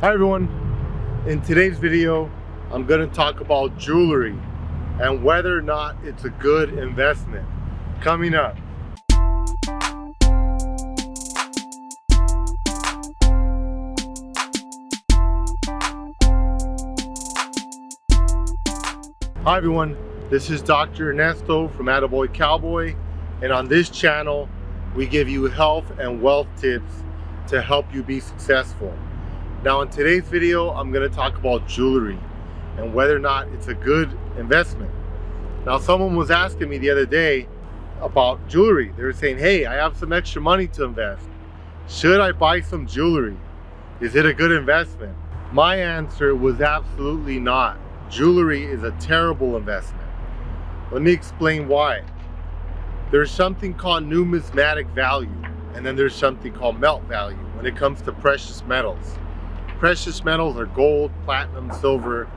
Hi everyone, in today's video I'm going to talk about jewelry and whether or not it's a good investment. Coming up. Hi everyone, this is Dr. Ernesto from Attaboy Cowboy, and on this channel we give you health and wealth tips to help you be successful. Now in today's video, I'm going to talk about jewelry and whether or not it's a good investment. Now someone was asking me the other day about jewelry. They were saying, hey, I have some extra money to invest. Should I buy some jewelry? Is it a good investment? My answer was absolutely not. Jewelry is a terrible investment. Let me explain why. There's something called numismatic value, and then there's something called melt value when it comes to precious metals. Precious metals are gold, platinum, silver,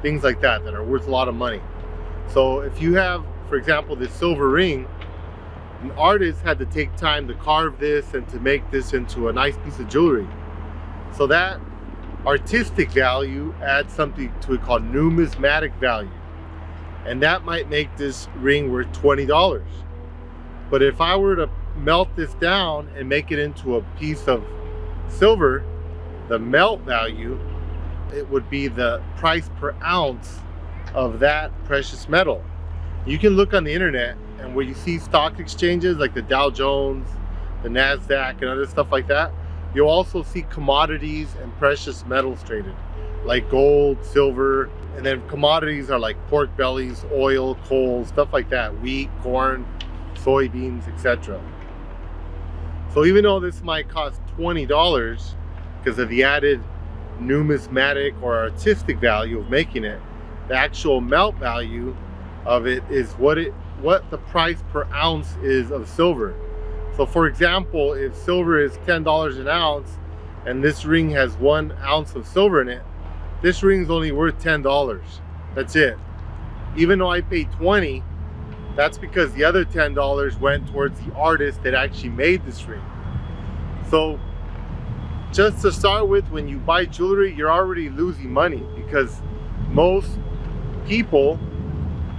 things like that are worth a lot of money. So if you have, for example, this silver ring, an artist had to take time to carve this and to make this into a nice piece of jewelry. So that artistic value adds something to it called numismatic value. And that might make this ring worth $20. But if I were to melt this down and make it into a piece of silver, the melt value, it would be the price per ounce of that precious metal. You can look on the internet, and where you see stock exchanges like the Dow Jones, the NASDAQ, and other stuff like that, you'll also see commodities and precious metals traded, like gold, silver, and then commodities are like pork bellies, oil, coal, stuff like that, wheat, corn, soybeans, etc. So even though this might cost $20, because of the added numismatic or artistic value of making it, the actual melt value of it is what the price per ounce is of silver. So for example, if silver is $10 an ounce and this ring has 1 ounce of silver in it, this ring's only worth $10. That's it. Even though I paid $20, that's because the other $10 went towards the artist that actually made this ring. So just to start with, when you buy jewelry, you're already losing money, because most people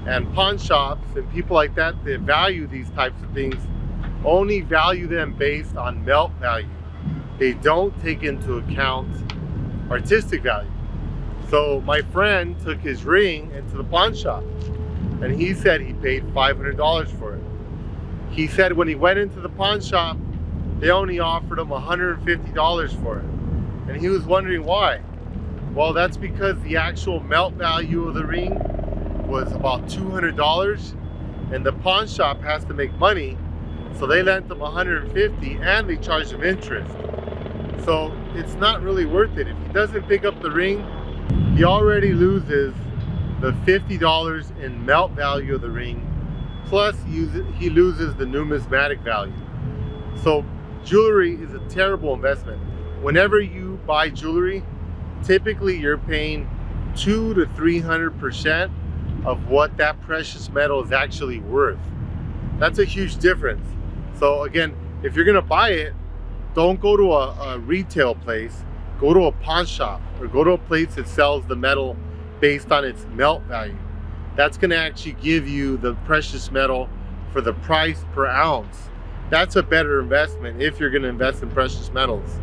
and pawn shops and people like that value these types of things only value them based on melt value. They don't take into account artistic value. So my friend took his ring into the pawn shop and he said he paid $500 for it. He said when he went into the pawn shop, they only offered him $150 for it. And he was wondering why. Well, that's because the actual melt value of the ring was about $200, and the pawn shop has to make money, so they lent him $150 and they charged him interest. So it's not really worth it. If he doesn't pick up the ring, he already loses the $50 in melt value of the ring, plus he loses the numismatic value. So jewelry is a terrible investment. Whenever you buy jewelry, typically you're paying 200 to 300% of what that precious metal is actually worth. That's a huge difference. So again, if you're gonna buy it, don't go to a retail place, go to a pawn shop or go to a place that sells the metal based on its melt value. That's gonna actually give you the precious metal for the price per ounce. That's a better investment if you're going to invest in precious metals.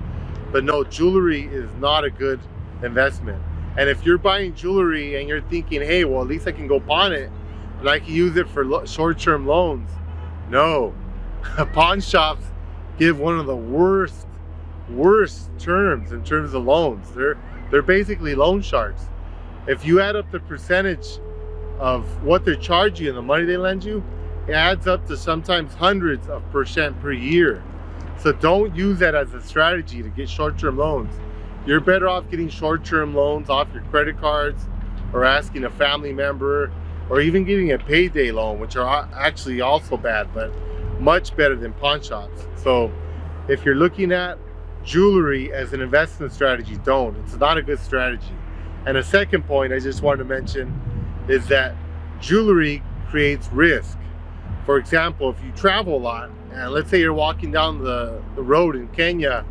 But no, jewelry is not a good investment. And if you're buying jewelry and you're thinking, hey, well, at least I can go pawn it and I can use it for short-term loans. No, pawn shops give one of the worst terms in terms of loans. They're basically loan sharks. If you add up the percentage of what they're charging you and the money they lend you, it adds up to sometimes hundreds of percent per year. So don't use that as a strategy to get short-term loans. You're better off getting short-term loans off your credit cards, or asking a family member, or even getting a payday loan, which are actually also bad, but much better than pawn shops. So if you're looking at jewelry as an investment strategy, don't. It's not a good strategy. And a second point I just wanted to mention is that jewelry creates risk. For example, if you travel a lot, and let's say you're walking down the road in Kenya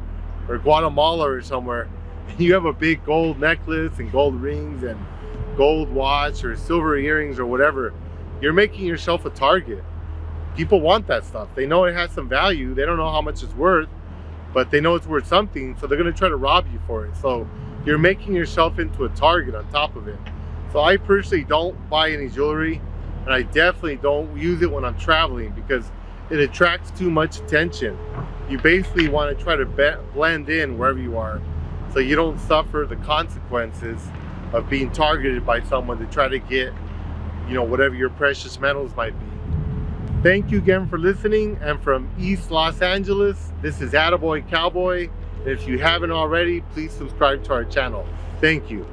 or Guatemala or somewhere, you have a big gold necklace and gold rings and gold watch or silver earrings or whatever, you're making yourself a target. People want that stuff. They know it has some value. They don't know how much it's worth, but they know it's worth something, so they're going to try to rob you for it. So you're making yourself into a target on top of it. So I personally don't buy any jewelry, and I definitely don't use it when I'm traveling because it attracts too much attention. You basically want to try to blend in wherever you are, so you don't suffer the consequences of being targeted by someone to try to get, you know, whatever your precious metals might be. Thank you again for listening, and from East Los Angeles, this is Attaboy Cowboy. And if you haven't already, please subscribe to our channel. Thank you.